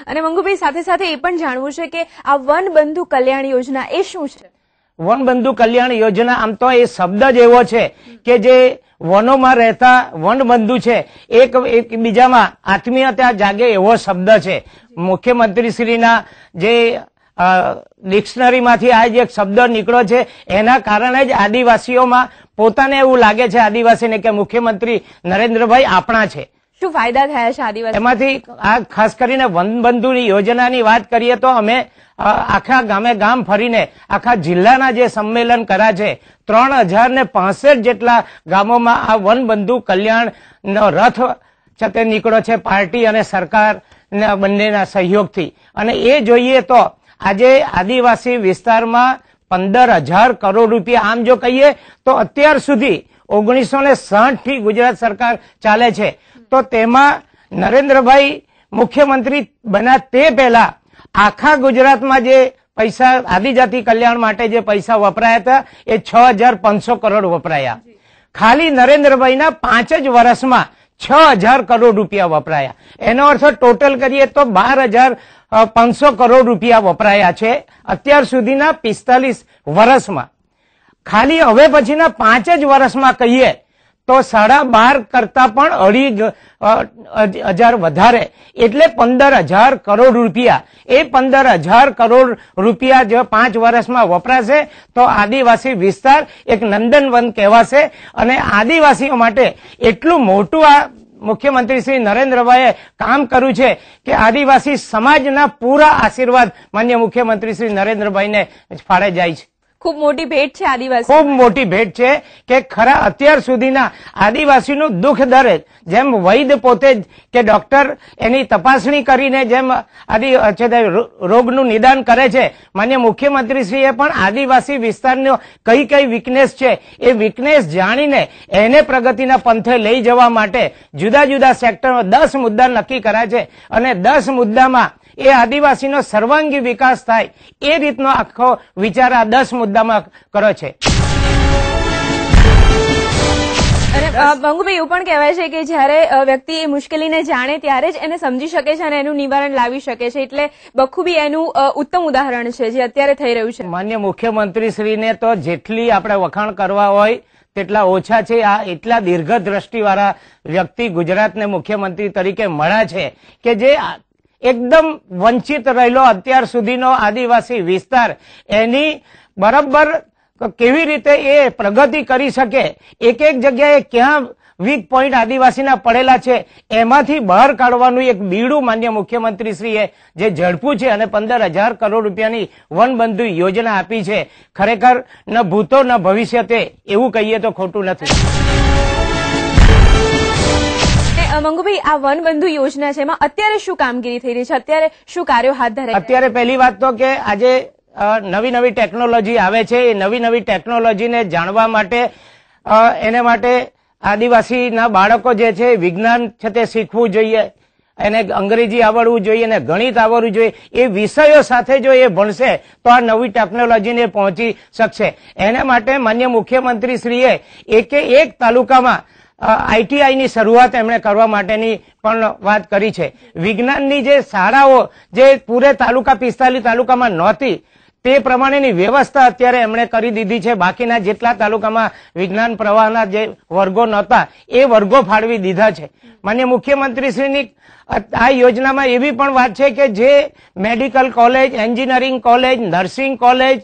અને મંગુભાઈ સાથે સાથે એ પણ જાણવું છે કે આ વન બંધુ કલ્યાણ યોજના એ શું છે? વન બંધુ કલ્યાણ યોજના આમ તો એ શબ્દ જ એવો છે કે જે વનોમાં રહેતા વન બંધુ છે એકબીજામાં આત્મીયતા જાગે એવો શબ્દ છે. મુખ્યમંત્રીશ્રીના જે ડિક્શનરીમાંથી આ જે એક શબ્દ નીકળ્યો છે એના કારણે જ આદિવાસીઓમાં પોતાને એવું લાગે છે આદિવાસીને કે મુખ્યમંત્રી નરેન્દ્રભાઈ આપણા છે. શું ફાયદા થયા છે આદિવાસી? એમાંથી આ ખાસ કરીને વનબંધુની યોજનાની વાત કરીએ તો અમે આખા ગામે ગામ ફરીને આખા જિલ્લાના જે સંમેલન કર્યા છે 3065 જેટલા ગામોમાં આ વનબંધુ કલ્યાણનો રથ છે તે નીકળ્યો છે પાર્ટી અને સરકાર બંનેના સહયોગથી. અને એ જોઈએ તો આજે આદિવાસી વિસ્તારમાં 15,000 કરોડ રૂપિયા આમ જો કહીએ તો અત્યાર સુધી 1960 થી ગુજરાત સરકાર ચાલે છે તો તેમાં નરેન્દ્રભાઈ મુખ્યમંત્રી બન્યા તે પહેલા આખા ગુજરાતમાં જે પૈસા આદિજાતિ કલ્યાણ માટે જે પૈસા વપરાયા હતા એ 6,500 કરોડ વપરાયા. ખાલી નરેન્દ્રભાઈના 5 જ વર્ષમાં 6,000 કરોડ રૂપિયા વપરાયા. એનો અર્થ ટોટલ કરીએ તો 12,500 કરોડ રૂપિયા વપરાયા છે અત્યાર સુધીના 45 વર્ષમાં. ખાલી હવે પછીના 5 જ વર્ષમાં કહીએ તો 12.5 કરતા પણ 2,500 વધારે એટલે 15,000 કરોડ રૂપિયા. એ 15,000 કરોડ રૂપિયા જો 5 વર્ષમાં વપરાશે તો આદિવાસી વિસ્તાર એક નંદનવન કહેવાશે. અને આદિવાસીઓ માટે એટલું મોટું આ મુખ્યમંત્રી શ્રી નરેન્દ્રભાઈએ કામ કર્યું છે કે આદિવાસી સમાજના પૂરા આશીર્વાદ માન્ય મુખ્યમંત્રી શ્રી નરેન્દ્રભાઈને ફાળે જાય છે. ખૂબ મોટી ભેટ છે આદિવાસી, ખૂબ મોટી ભેટ છે કે ખરા અત્યાર સુધીના આદિવાસીનું દુઃખ દર્દ જેમ વૈદ્ય પોતે જ કે ડોક્ટર એની તપાસણી કરીને જેમ રોગનું નિદાન કરે છે માન્ય મુખ્યમંત્રીશ્રીએ પણ આદિવાસી વિસ્તારનો કઈ કઈ વીકનેસ છે એ વીકનેસ જાણીને એને પ્રગતિના પંથે લઈ જવા માટે જુદા જુદા સેક્ટરમાં 10 મુદ્દા નક્કી કર્યા છે અને 10 મુદ્દામાં એ આદિવાસીનો સર્વાંગી વિકાસ થાય એ રીતનો આખો વિચાર આ 10 મુદ્દામાં કર્યો છે. અને મંગુભાઈ એવું પણ કહેવાય છે કે જયારે વ્યક્તિ એ મુશ્કેલીને જાણે ત્યારે જ એને સમજી શકે છે અને એનું નિવારણ લાવી શકે છે એટલે બખૂબી એનું ઉત્તમ ઉદાહરણ છે જે અત્યારે થઈ રહ્યું છે. માન્ય મુખ્યમંત્રીશ્રીને તો જેટલી આપણે વખાણ કરવા હોય તેટલા ઓછા છે. આ એટલા દીર્ઘ દ્રષ્ટિવાળા વ્યક્તિ ગુજરાતને મુખ્યમંત્રી તરીકે મળ્યા છે કે જે એકદમ વંચિત રહેલો અત્યાર સુધીનો આદિવાસી વિસ્તાર એની બરાબર કેવી રીતે એ પ્રગતિ કરી શકે, એક એક જગ્યાએ ક્યાં વીક પોઈન્ટ આદિવાસીના પડેલા છે એમાંથી બહાર કાઢવાનું એક બીડું માન્ય મુખ્યમંત્રીશ્રીએ જે ઝડપ્યું છે અને 15,000 કરોડ રૂપિયાની વનબંધુ યોજના આપી છે. ખરેખર ન ભૂતો ન ભવિષ્ય તે એવું કહીએ તો ખોટું નથી. મંગુભાઈ આ વનબંધુ યોજના છે એમાં અત્યારે શું કામગીરી થઈ રહી છે, અત્યારે શું કાર્યો હાથ ધરાય? અત્યારે પહેલી વાત તો કે આજે નવી નવી ટેકનોલોજી આવે છે એ નવી નવી ટેકનોલોજીને જાણવા માટે એને માટે આદિવાસીના બાળકો જે છે વિજ્ઞાન છે તે શીખવું જોઈએ, એને અંગ્રેજી આવડવું જોઈએ અને ગણિત આવડવું જોઈએ. એ વિષયો સાથે જો એ ભણશે તો આ નવી ટેકનોલોજીને પહોંચી શકશે. એને માટે માન્ય મુખ્યમંત્રીશ્રીએ એક તાલુકામાં ITI ની શરૂઆત એમણે કરવા માટેની પણ વાત કરી છે. વિજ્ઞાનની જે શાળાઓ જે પૂરે તાલુકા 45 તાલુકામાં નહોતી તે પ્રમાણેની વ્યવસ્થા અત્યારે એમણે કરી દીધી છે. બાકીના જેટલા તાલુકામાં વિજ્ઞાન પ્રવાહના જે વર્ગો નહોતા એ વર્ગો ફાળવી દીધા છે. માન્ય મુખ્યમંત્રીશ્રીની આ યોજનામાં એવી પણ વાત છે કે જે medical college, engineering college, nursing college,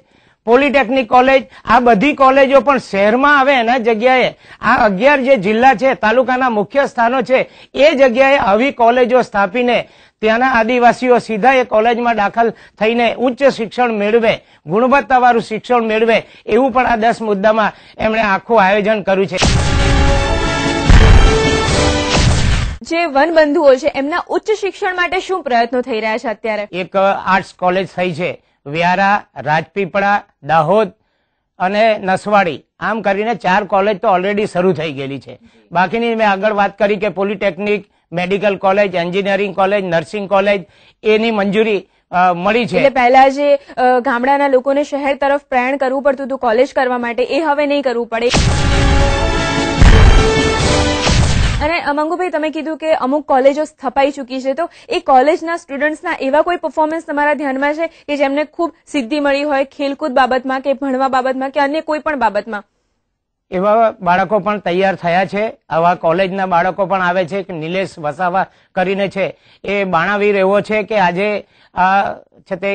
polytechnic college આ બધી કોલેજો પણ શહેરમાં આવે એના જગ્યાએ આ 11 જે જિલ્લા છે તાલુકાના મુખ્ય સ્થાનો છે એ જગ્યાએ આવી કોલેજો સ્થાપીને ત્યાંના આદિવાસીઓ સીધા એ કોલેજમાં દાખલ થઈને ઉચ્ચ શિક્ષણ મેળવે, ગુણવત્તાવાળું શિક્ષણ મેળવે એવું પણ આ 10 મુદ્દામાં એમણે આખું આયોજન કર્યું છે. જે વનબંધુઓ છે એમના ઉચ્ચ શિક્ષણ માટે શું પ્રયત્નો થઈ રહ્યા છે અત્યારે? એક આર્ટ્સ કોલેજ થઈ છે વ્યારા, રાજપીપળા, દાહોદ અને નસવાડી આમ કરીને 4 કોલેજ તો ઓલરેડી શરૂ થઈ ગયેલી છે. બાકીની મેં આગળ વાત કરી કે polytechnic, medical college, engineering college, nursing college એની મંજૂરી મળી છે. એટલે પહેલા જે ગામડાના લોકોને શહેર તરફ પ્રયાણ કરવું પડતું હતું કોલેજ કરવા માટે એ હવે નહીં કરવું પડે. અને મંગુભાઈ, તમે કીધું કે અમુક કોલેજો સ્થપાઈ ચૂકી છે, તો એ કોલેજના સ્ટુડન્ટ્સના એવા કોઈ પરફોર્મન્સ તમારા ધ્યાનમાં છે કે જેમને ખૂબ સિદ્ધિ મળી હોય ખેલકૂદ બાબતમાં કે ભણવા બાબતમાં કે અન્ય કોઈ પણ બાબતમાં? એવા બાળકો પણ તૈયાર થયા છે. આવા કોલેજના બાળકો પણ આવે છે કે નિલેશ વસાવા કરીને છે, એ બાણાવીર એવો છે કે આજે આ છે તે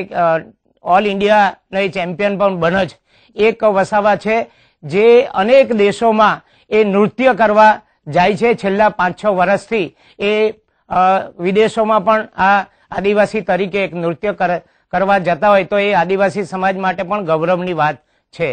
ઓલ ઇન્ડિયાનો ચેમ્પિયન પણ બને છે. એક વસાવા છે જે અનેક દેશોમાં એ નૃત્ય કરવા જાય છે. છેલ્લા 5-6 વર્ષથી એ વિદેશોમાં પણ આ આદિવાસી તરીકે એક નૃત્ય કરવા જતા હોય તો એ આદિવાસી સમાજ માટે પણ ગૌરવની વાત છે.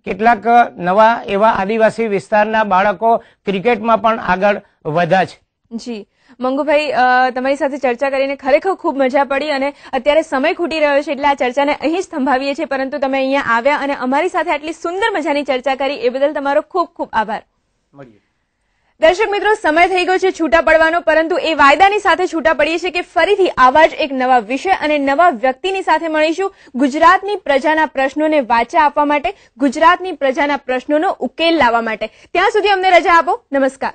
કેટલાક નવા એવા આદિવાસી વિસ્તારના બાળકો ક્રિકેટમાં પણ આગળ વધ્યા છે. જી મંગુભાઈ, તમારી સાથે ચર્ચા કરીને ખરેખર ખૂબ મજા પડી અને અત્યારે સમય ખૂટી રહ્યો છે એટલે આ ચર્ચાને અહીં જ થંભાવીએ છીએ, પરંતુ તમે અહીંયા આવ્યા અને અમારી સાથે આટલી સુંદર મજાની ચર્ચા કરી એ બદલ તમારો ખૂબ ખૂબ આભાર. દર્શક મિત્રો, સમય થઈ ગયો છે છૂટા પડવાનો, પરંતુ એ વાયદાની સાથે છૂટા પડીએ છીએ કે ફરીથી આવા જ એક નવા વિષય અને નવા વ્યક્તિની સાથે મળીશું ગુજરાતની પ્રજાના પ્રશ્નોને વાચા આપવા માટે, ગુજરાતની પ્રજાના પ્રશ્નોનો ઉકેલ લાવવા માટે. ત્યાં સુધી અમને રજા આપો. નમસ્કાર.